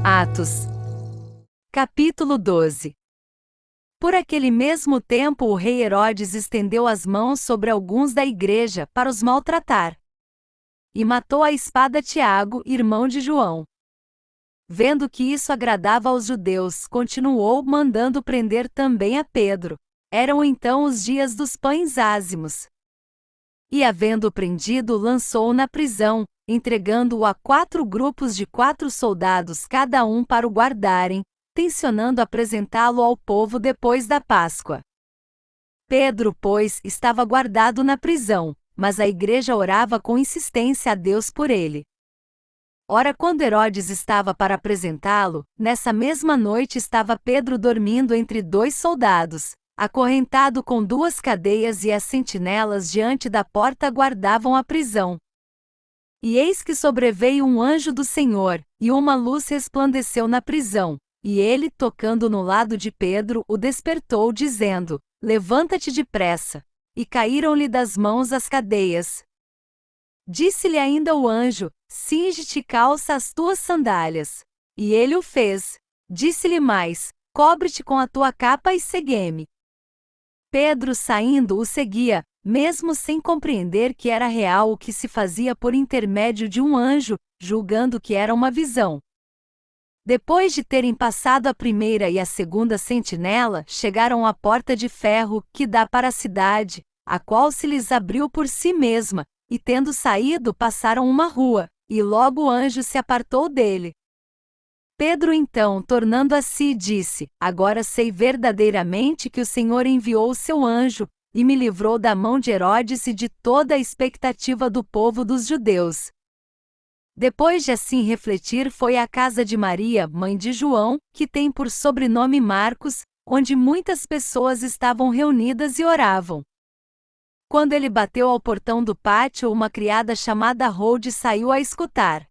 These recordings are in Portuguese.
Atos. Capítulo 12. Por aquele mesmo tempo o rei Herodes estendeu as mãos sobre alguns da igreja para os maltratar. E matou à espada Tiago, irmão de João. Vendo que isso agradava aos judeus, continuou mandando prender também a Pedro. Eram então os dias dos pães ázimos. E havendo-o prendido, lançou-o na prisão, entregando-o a 4 grupos de 4 soldados cada um para o guardarem, tencionando apresentá-lo ao povo depois da Páscoa. Pedro, pois, estava guardado na prisão, mas a igreja orava com insistência a Deus por ele. Ora, quando Herodes estava para apresentá-lo, nessa mesma noite estava Pedro dormindo entre 2 soldados, acorrentado com 2 cadeias, e as sentinelas diante da porta guardavam a prisão. E eis que sobreveio um anjo do Senhor, e uma luz resplandeceu na prisão, e ele, tocando no lado de Pedro, o despertou, dizendo: Levanta-te depressa. E caíram-lhe das mãos as cadeias. Disse-lhe ainda o anjo: Cinge-te e calça as tuas sandálias. E ele o fez. Disse-lhe mais: Cobre-te com a tua capa e segue-me. Pedro, saindo, o seguia, mesmo sem compreender que era real o que se fazia por intermédio de um anjo, julgando que era uma visão. Depois de terem passado a primeira e a segunda sentinela, chegaram à porta de ferro, que dá para a cidade, a qual se lhes abriu por si mesma, e tendo saído passaram uma rua, e logo o anjo se apartou dele. Pedro então, tornando a si, disse: Agora sei verdadeiramente que o Senhor enviou o seu anjo, e me livrou da mão de Herodes e de toda a expectativa do povo dos judeus. Depois de assim refletir, foi à casa de Maria, mãe de João, que tem por sobrenome Marcos, onde muitas pessoas estavam reunidas e oravam. Quando ele bateu ao portão do pátio, uma criada chamada Rode saiu a escutar.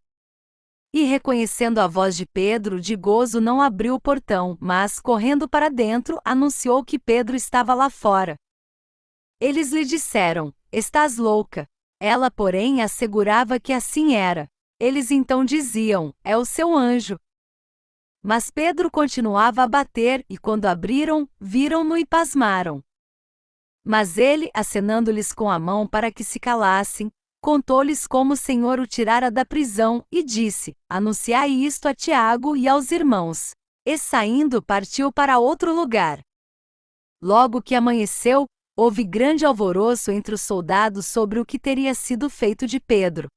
E reconhecendo a voz de Pedro, de gozo não abriu o portão, mas, correndo para dentro, anunciou que Pedro estava lá fora. Eles lhe disseram: Estás louca. Ela, porém, assegurava que assim era. Eles então diziam: É o seu anjo. Mas Pedro continuava a bater, e quando abriram, viram-no e pasmaram. Mas ele, acenando-lhes com a mão para que se calassem, contou-lhes como o Senhor o tirara da prisão, e disse: Anunciai isto a Tiago e aos irmãos. E saindo, partiu para outro lugar. Logo que amanheceu, houve grande alvoroço entre os soldados sobre o que teria sido feito de Pedro.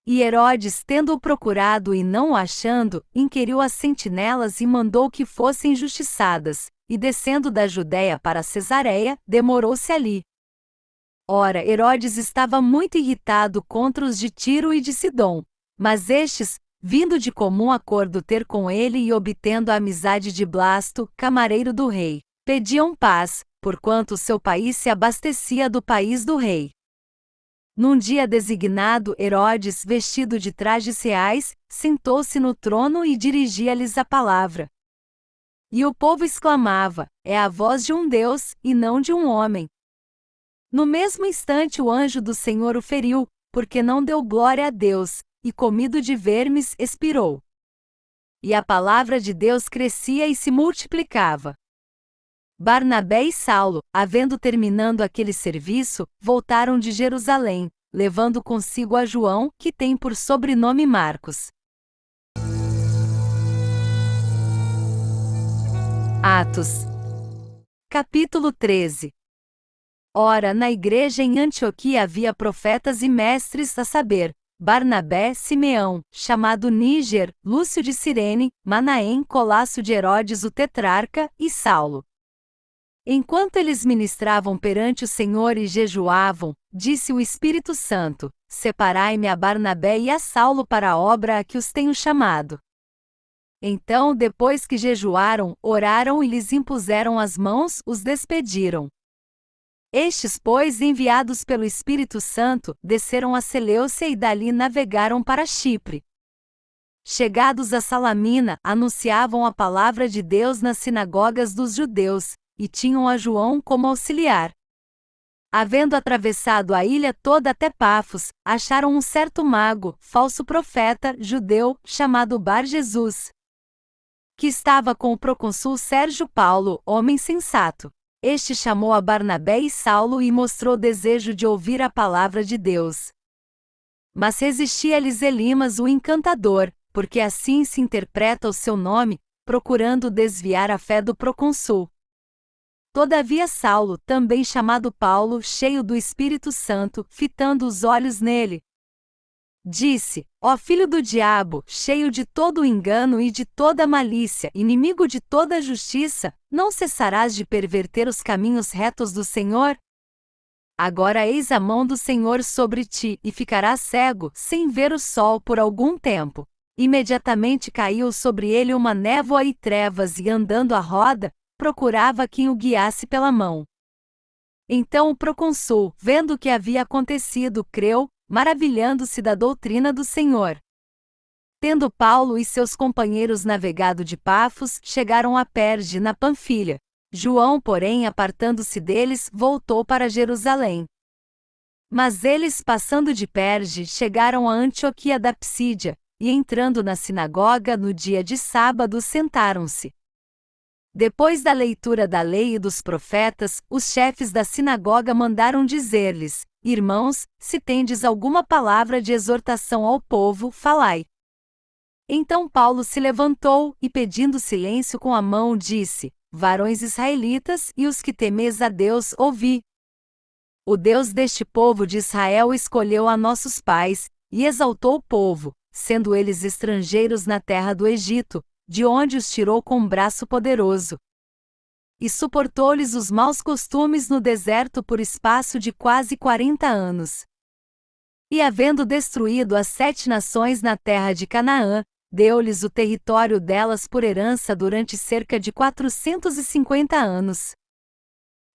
E Herodes, tendo-o procurado e não o achando, inquiriu as sentinelas e mandou que fossem justiçadas, e descendo da Judéia para Cesareia, demorou-se ali. Ora, Herodes estava muito irritado contra os de Tiro e de Sidom, mas estes, vindo de comum acordo ter com ele e obtendo a amizade de Blasto, camareiro do rei, pediam paz, porquanto seu país se abastecia do país do rei. Num dia designado, Herodes, vestido de trajes reais, sentou-se no trono e dirigia-lhes a palavra. E o povo exclamava: É a voz de um Deus, e não de um homem. No mesmo instante o anjo do Senhor o feriu, porque não deu glória a Deus, e comido de vermes, expirou. E a palavra de Deus crescia e se multiplicava. Barnabé e Saulo, havendo terminado aquele serviço, voltaram de Jerusalém, levando consigo a João, que tem por sobrenome Marcos. Atos. Capítulo 13. Ora, na igreja em Antioquia havia profetas e mestres, a saber, Barnabé, Simeão, chamado Níger, Lúcio de Cirene, Manaém, Colasso de Herodes o tetrarca, e Saulo. Enquanto eles ministravam perante o Senhor e jejuavam, disse o Espírito Santo: Separai-me a Barnabé e a Saulo para a obra a que os tenho chamado. Então, depois que jejuaram, oraram e lhes impuseram as mãos, os despediram. Estes, pois, enviados pelo Espírito Santo, desceram a Seleucia e dali navegaram para Chipre. Chegados a Salamina, anunciavam a palavra de Deus nas sinagogas dos judeus, e tinham a João como auxiliar. Havendo atravessado a ilha toda até Pafos, acharam um certo mago, falso profeta, judeu, chamado Bar Jesus, que estava com o procônsul Sérgio Paulo, homem sensato. Este chamou a Barnabé e Saulo e mostrou desejo de ouvir a palavra de Deus. Mas resistia-lhes Elimas o encantador, porque assim se interpreta o seu nome, procurando desviar a fé do procônsul. Todavia Saulo, também chamado Paulo, cheio do Espírito Santo, fitando os olhos nele, disse: Ó filho do diabo, cheio de todo o engano e de toda malícia, inimigo de toda a justiça, não cessarás de perverter os caminhos retos do Senhor? Agora eis a mão do Senhor sobre ti, e ficarás cego, sem ver o sol por algum tempo. Imediatamente caiu sobre ele uma névoa e trevas, e andando à roda, procurava quem o guiasse pela mão. Então o procônsul, vendo o que havia acontecido, creu, maravilhando-se da doutrina do Senhor. Tendo Paulo e seus companheiros navegado de Pafos, chegaram a Perge, na Panfilha. João, porém, apartando-se deles, voltou para Jerusalém. Mas eles, passando de Perge, chegaram a Antioquia da Psídia, e entrando na sinagoga no dia de sábado, sentaram-se. Depois da leitura da lei e dos profetas, os chefes da sinagoga mandaram dizer-lhes: Irmãos, se tendes alguma palavra de exortação ao povo, falai. Então Paulo se levantou, e pedindo silêncio com a mão, disse: Varões israelitas, e os que temeis a Deus, ouvi. O Deus deste povo de Israel escolheu a nossos pais, e exaltou o povo, sendo eles estrangeiros na terra do Egito, de onde os tirou com um braço poderoso. E suportou-lhes os maus costumes no deserto por espaço de quase 40 anos. E havendo destruído as 7 nações na terra de Canaã, deu-lhes o território delas por herança durante cerca de 450 anos.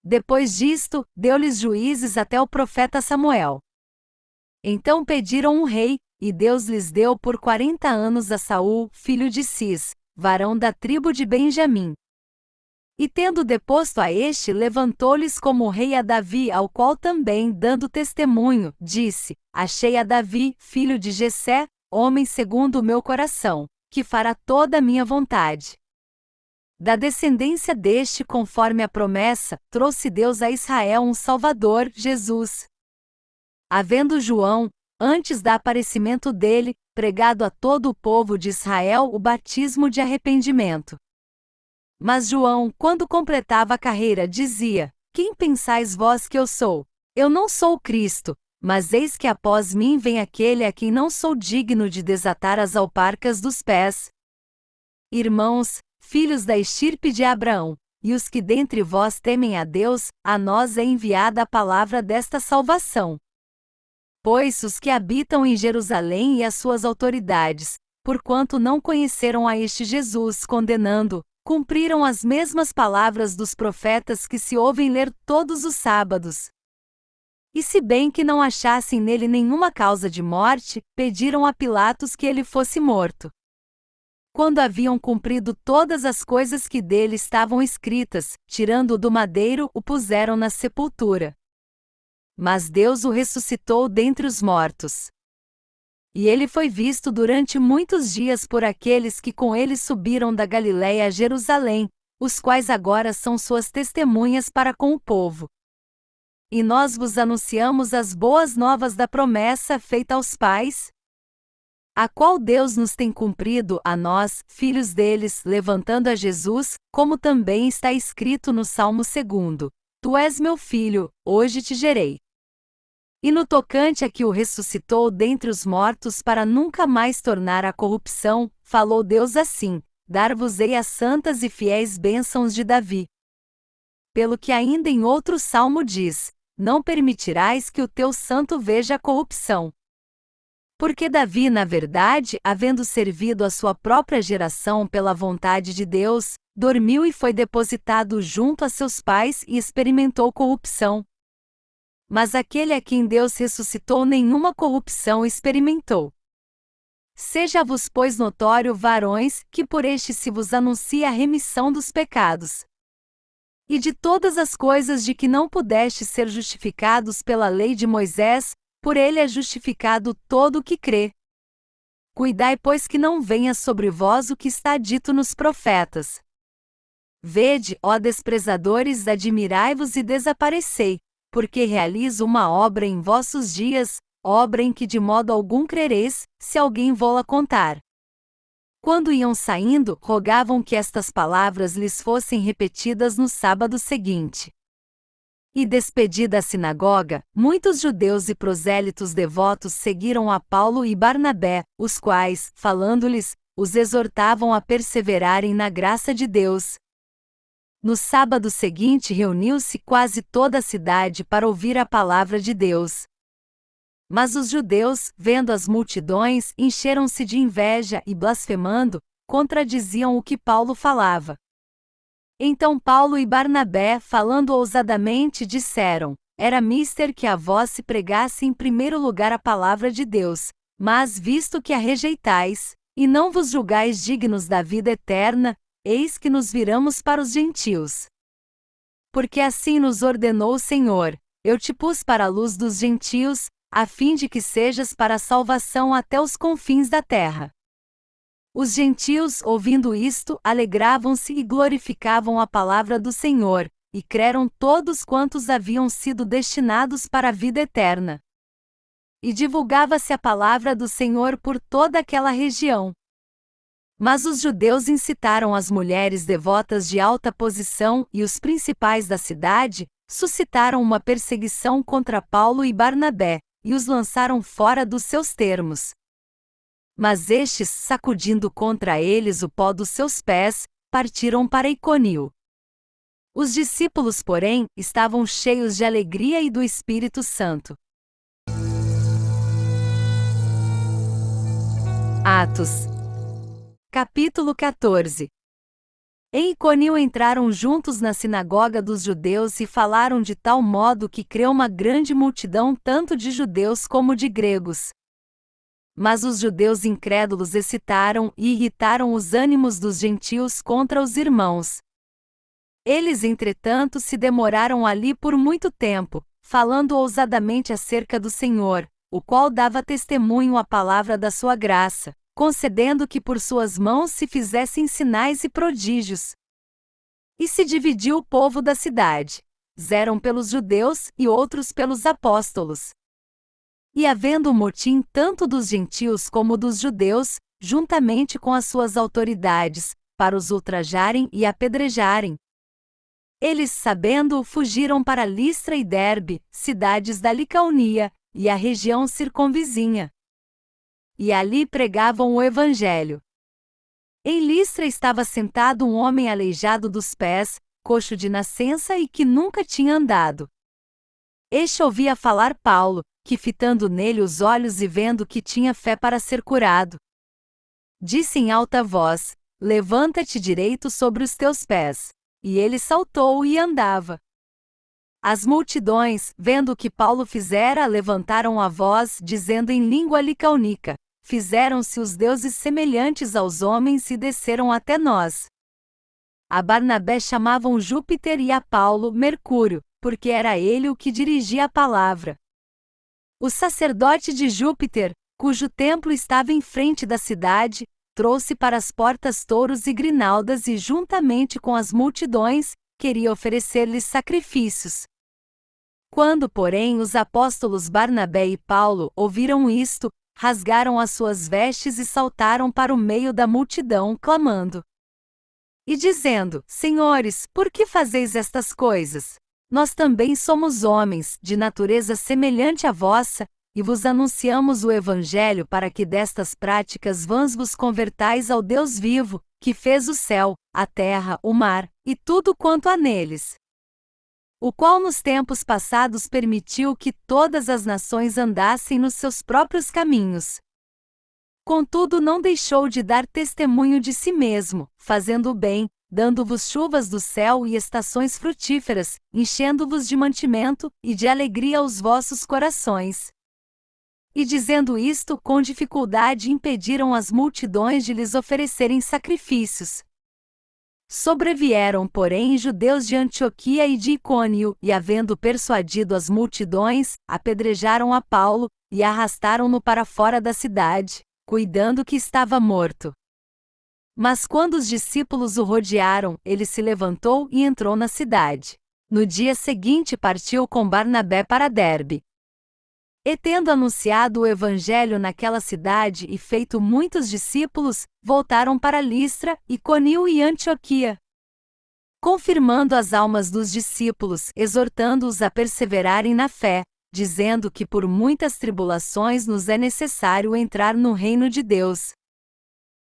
Depois disto, deu-lhes juízes até o profeta Samuel. Então pediram um rei, e Deus lhes deu por 40 anos a Saul, filho de Cis, varão da tribo de Benjamim. E tendo deposto a este, levantou-lhes como rei a Davi, ao qual também, dando testemunho, disse: Achei a Davi, filho de Jessé, homem segundo o meu coração, que fará toda a minha vontade. Da descendência deste, conforme a promessa, trouxe Deus a Israel um Salvador, Jesus. Havendo João, antes do aparecimento dele, pregado a todo o povo de Israel o batismo de arrependimento. Mas João, quando completava a carreira, dizia: Quem pensais vós que eu sou? Eu não sou o Cristo, mas eis que após mim vem aquele a quem não sou digno de desatar as alparcas dos pés. Irmãos, filhos da estirpe de Abraão, e os que dentre vós temem a Deus, a nós é enviada a palavra desta salvação. Pois os que habitam em Jerusalém e as suas autoridades, porquanto não conheceram a este Jesus, condenando, cumpriram as mesmas palavras dos profetas que se ouvem ler todos os sábados. E se bem que não achassem nele nenhuma causa de morte, pediram a Pilatos que ele fosse morto. Quando haviam cumprido todas as coisas que dele estavam escritas, tirando-o do madeiro, o puseram na sepultura. Mas Deus o ressuscitou dentre os mortos. E ele foi visto durante muitos dias por aqueles que com ele subiram da Galiléia a Jerusalém, os quais agora são suas testemunhas para com o povo. E nós vos anunciamos as boas novas da promessa feita aos pais, a qual Deus nos tem cumprido a nós, filhos deles, levantando a Jesus, como também está escrito no Salmo 2: Tu és meu filho, hoje te gerei. E no tocante a que o ressuscitou dentre os mortos para nunca mais tornar à corrupção, falou Deus assim: Dar-vos-ei as santas e fiéis bênçãos de Davi. Pelo que ainda em outro salmo diz: Não permitirás que o teu santo veja a corrupção. Porque Davi, na verdade, havendo servido a sua própria geração pela vontade de Deus, dormiu e foi depositado junto a seus pais e experimentou corrupção. Mas aquele a quem Deus ressuscitou nenhuma corrupção experimentou. Seja-vos, pois, notório, varões, que por este se vos anuncia a remissão dos pecados. E de todas as coisas de que não pudestes ser justificados pela lei de Moisés, por ele é justificado todo o que crê. Cuidai, pois, que não venha sobre vós o que está dito nos profetas. Vede, ó desprezadores, admirai-vos e desaparecei, porque realizo uma obra em vossos dias, obra em que de modo algum crereis, se alguém vô-la contar. Quando iam saindo, rogavam que estas palavras lhes fossem repetidas no sábado seguinte. E despedida a sinagoga, muitos judeus e prosélitos devotos seguiram a Paulo e Barnabé, os quais, falando-lhes, os exortavam a perseverarem na graça de Deus. No sábado seguinte reuniu-se quase toda a cidade para ouvir a palavra de Deus. Mas os judeus, vendo as multidões, encheram-se de inveja e, blasfemando, contradiziam o que Paulo falava. Então Paulo e Barnabé, falando ousadamente, disseram: Era mister que a vós se pregasse em primeiro lugar a palavra de Deus, mas visto que a rejeitais, e não vos julgais dignos da vida eterna, eis que nos viramos para os gentios. Porque assim nos ordenou o Senhor: Eu te pus para a luz dos gentios, a fim de que sejas para a salvação até os confins da terra. Os gentios, ouvindo isto, alegravam-se e glorificavam a palavra do Senhor, e creram todos quantos haviam sido destinados para a vida eterna. E divulgava-se a palavra do Senhor por toda aquela região. Mas os judeus incitaram as mulheres devotas de alta posição e os principais da cidade, suscitaram uma perseguição contra Paulo e Barnabé, e os lançaram fora dos seus termos. Mas estes, sacudindo contra eles o pó dos seus pés, partiram para Icônio. Os discípulos, porém, estavam cheios de alegria e do Espírito Santo. Atos. Capítulo 14. Em Icônio entraram juntos na sinagoga dos judeus e falaram de tal modo que creu uma grande multidão tanto de judeus como de gregos. Mas os judeus incrédulos excitaram e irritaram os ânimos dos gentios contra os irmãos. Eles, entretanto, se demoraram ali por muito tempo, falando ousadamente acerca do Senhor, o qual dava testemunho à palavra da sua graça, concedendo que por suas mãos se fizessem sinais e prodígios. E se dividiu o povo da cidade, zeram pelos judeus e outros pelos apóstolos. E havendo um motim tanto dos gentios como dos judeus, juntamente com as suas autoridades, para os ultrajarem e apedrejarem. Eles, sabendo-o, fugiram para Listra e Derbe, cidades da Licaonia, e a região circunvizinha. E ali pregavam o Evangelho. Em Listra estava sentado um homem aleijado dos pés, coxo de nascença e que nunca tinha andado. Este ouvia falar Paulo, que fitando nele os olhos e vendo que tinha fé para ser curado, disse em alta voz: Levanta-te direito sobre os teus pés. E ele saltou e andava. As multidões, vendo o que Paulo fizera, levantaram a voz, dizendo em língua licaônica: Fizeram-se os deuses semelhantes aos homens e desceram até nós. A Barnabé chamavam Júpiter e a Paulo Mercúrio, porque era ele o que dirigia a palavra. O sacerdote de Júpiter, cujo templo estava em frente da cidade, trouxe para as portas touros e grinaldas e, juntamente com as multidões, queria oferecer-lhes sacrifícios. Quando, porém, os apóstolos Barnabé e Paulo ouviram isto, rasgaram as suas vestes e saltaram para o meio da multidão, clamando e dizendo: Senhores, por que fazeis estas coisas? Nós também somos homens, de natureza semelhante à vossa, e vos anunciamos o Evangelho para que destas práticas vãs vos convertais ao Deus vivo, que fez o céu, a terra, o mar, e tudo quanto há neles. O qual nos tempos passados permitiu que todas as nações andassem nos seus próprios caminhos. Contudo, não deixou de dar testemunho de si mesmo, fazendo o bem, dando-vos chuvas do céu e estações frutíferas, enchendo-vos de mantimento e de alegria aos vossos corações. E dizendo isto, com dificuldade impediram as multidões de lhes oferecerem sacrifícios. Sobrevieram, porém, judeus de Antioquia e de Icônio, e havendo persuadido as multidões, apedrejaram a Paulo, e arrastaram-no para fora da cidade, cuidando que estava morto. Mas quando os discípulos o rodearam, ele se levantou e entrou na cidade. No dia seguinte partiu com Barnabé para Derbe. E tendo anunciado o evangelho naquela cidade e feito muitos discípulos, voltaram para Listra, Iconio e Antioquia, confirmando as almas dos discípulos, exortando-os a perseverarem na fé, dizendo que por muitas tribulações nos é necessário entrar no reino de Deus.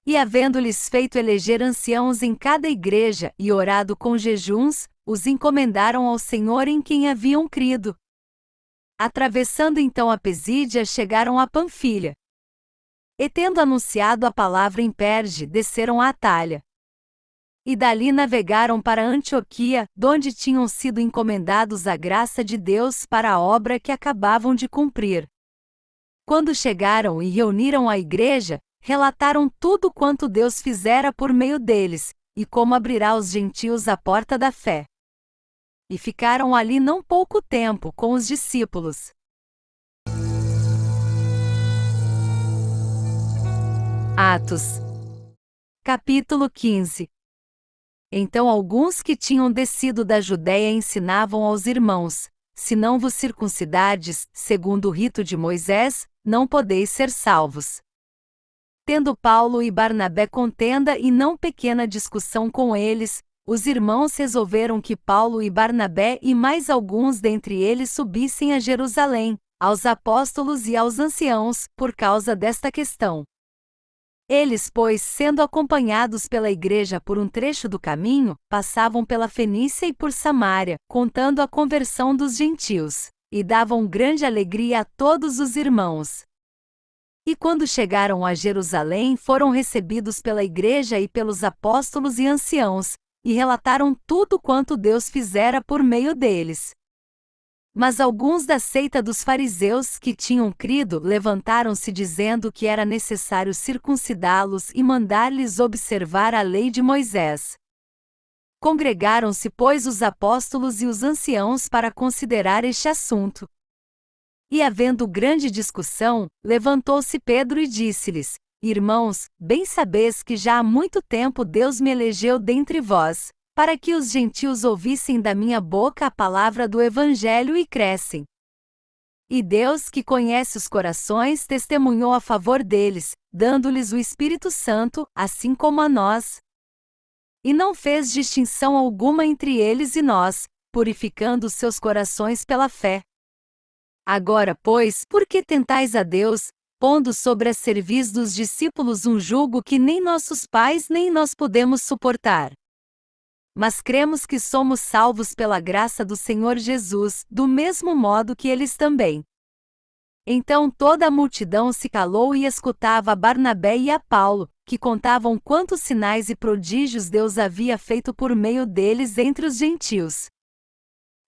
E havendo-lhes feito eleger anciãos em cada igreja e orado com jejuns, os encomendaram ao Senhor em quem haviam crido. Atravessando então a Pesídia, chegaram a Panfilha. E tendo anunciado a palavra em Perge, desceram a Atália. E dali navegaram para Antioquia, donde tinham sido encomendados à graça de Deus para a obra que acabavam de cumprir. Quando chegaram e reuniram a igreja, relataram tudo quanto Deus fizera por meio deles, e como abrirá aos gentios a porta da fé. E ficaram ali não pouco tempo com os discípulos. Atos. Capítulo 15. Então alguns que tinham descido da Judéia ensinavam aos irmãos: se não vos circuncidardes, segundo o rito de Moisés, não podeis ser salvos. Tendo Paulo e Barnabé contenda e não pequena discussão com eles, os irmãos resolveram que Paulo e Barnabé e mais alguns dentre eles subissem a Jerusalém, aos apóstolos e aos anciãos, por causa desta questão. Eles, pois, sendo acompanhados pela igreja por um trecho do caminho, passavam pela Fenícia e por Samária, contando a conversão dos gentios, e davam grande alegria a todos os irmãos. E quando chegaram a Jerusalém, foram recebidos pela igreja e pelos apóstolos e anciãos, e relataram tudo quanto Deus fizera por meio deles. Mas alguns da seita dos fariseus que tinham crido levantaram-se dizendo que era necessário circuncidá-los e mandar-lhes observar a lei de Moisés. Congregaram-se, pois, os apóstolos e os anciãos para considerar este assunto. E havendo grande discussão, levantou-se Pedro e disse-lhes: Irmãos, bem sabeis que já há muito tempo Deus me elegeu dentre vós, para que os gentios ouvissem da minha boca a palavra do Evangelho e crescem. E Deus, que conhece os corações, testemunhou a favor deles, dando-lhes o Espírito Santo, assim como a nós. E não fez distinção alguma entre eles e nós, purificando os seus corações pela fé. Agora, pois, por que tentais a Deus, pondo sobre a cerviz dos discípulos um jugo que nem nossos pais nem nós podemos suportar? Mas cremos que somos salvos pela graça do Senhor Jesus, do mesmo modo que eles também. Então toda a multidão se calou e escutava a Barnabé e a Paulo, que contavam quantos sinais e prodígios Deus havia feito por meio deles entre os gentios.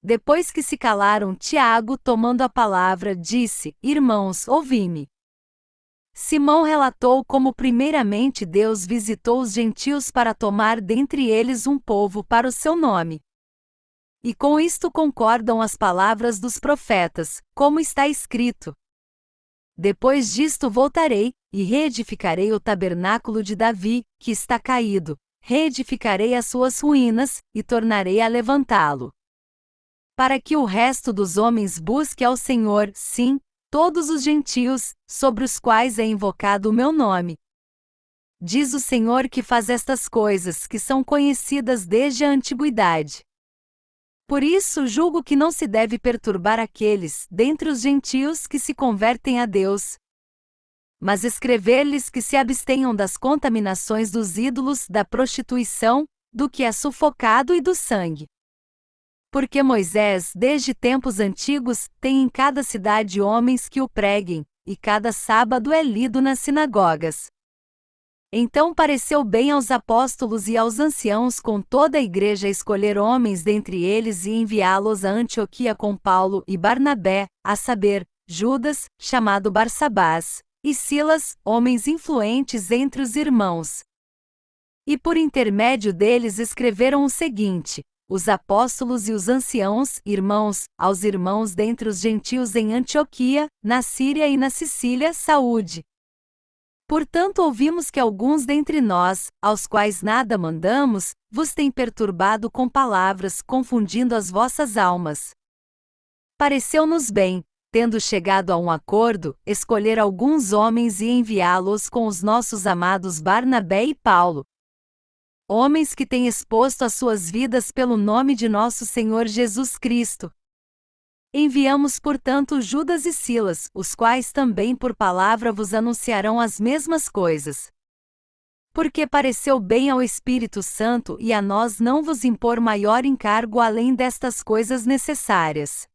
Depois que se calaram, Tiago, tomando a palavra, disse: Irmãos, ouvi-me. Simão relatou como primeiramente Deus visitou os gentios para tomar dentre eles um povo para o seu nome. E com isto concordam as palavras dos profetas, como está escrito: Depois disto voltarei, e reedificarei o tabernáculo de Davi, que está caído, reedificarei as suas ruínas, e tornarei a levantá-lo. Para que o resto dos homens busque ao Senhor, sim, todos os gentios, sobre os quais é invocado o meu nome. Diz o Senhor que faz estas coisas que são conhecidas desde a antiguidade. Por isso julgo que não se deve perturbar aqueles, dentre os gentios, que se convertem a Deus. Mas escrever-lhes que se abstenham das contaminações dos ídolos, da prostituição, do que é sufocado e do sangue. Porque Moisés, desde tempos antigos, tem em cada cidade homens que o preguem, e cada sábado é lido nas sinagogas. Então pareceu bem aos apóstolos e aos anciãos com toda a igreja escolher homens dentre eles e enviá-los a Antioquia com Paulo e Barnabé, a saber, Judas, chamado Barsabás, e Silas, homens influentes entre os irmãos. E por intermédio deles escreveram o seguinte: Os apóstolos e os anciãos, irmãos, aos irmãos dentre os gentios em Antioquia, na Síria e na Sicília, saúde. Portanto, ouvimos que alguns dentre nós, aos quais nada mandamos, vos têm perturbado com palavras, confundindo as vossas almas. Pareceu-nos bem, tendo chegado a um acordo, escolher alguns homens e enviá-los com os nossos amados Barnabé e Paulo. Homens que têm exposto as suas vidas pelo nome de nosso Senhor Jesus Cristo. Enviamos, portanto, Judas e Silas, os quais também por palavra vos anunciarão as mesmas coisas. Porque pareceu bem ao Espírito Santo e a nós não vos impor maior encargo além destas coisas necessárias.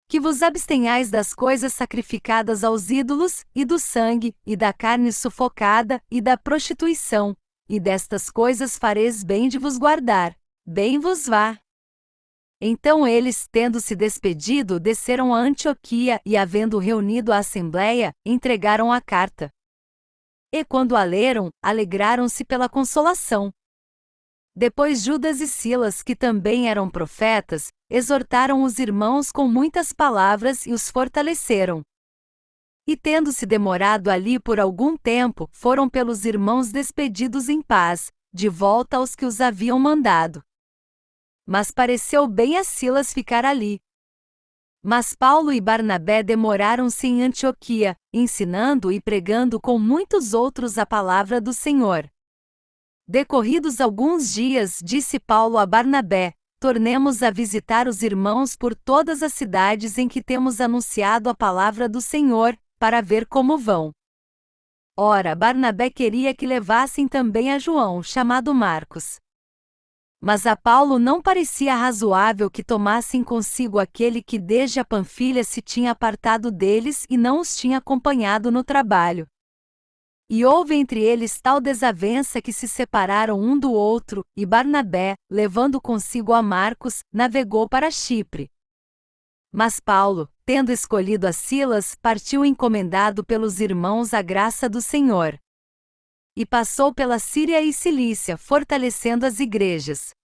Que vos abstenhais das coisas sacrificadas aos ídolos, e do sangue, e da carne sufocada, e da prostituição, e destas coisas fareis bem de vos guardar, bem vos vá. Então eles, tendo se despedido, desceram a Antioquia e, havendo reunido a assembleia, entregaram a carta. E quando a leram, alegraram-se pela consolação. Depois Judas e Silas, que também eram profetas, exortaram os irmãos com muitas palavras e os fortaleceram. E tendo-se demorado ali por algum tempo, foram pelos irmãos despedidos em paz, de volta aos que os haviam mandado. Mas pareceu bem a Silas ficar ali. Mas Paulo e Barnabé demoraram-se em Antioquia, ensinando e pregando com muitos outros a palavra do Senhor. Decorridos alguns dias, disse Paulo a Barnabé: tornemos a visitar os irmãos por todas as cidades em que temos anunciado a palavra do Senhor, para ver como vão. Ora, Barnabé queria que levassem também a João, chamado Marcos. Mas a Paulo não parecia razoável que tomassem consigo aquele que desde a Panfilha se tinha apartado deles e não os tinha acompanhado no trabalho. E houve entre eles tal desavença que se separaram um do outro, e Barnabé, levando consigo a Marcos, navegou para Chipre. Mas Paulo, tendo escolhido a Silas, partiu encomendado pelos irmãos à graça do Senhor. E passou pela Síria e Cilícia, fortalecendo as igrejas.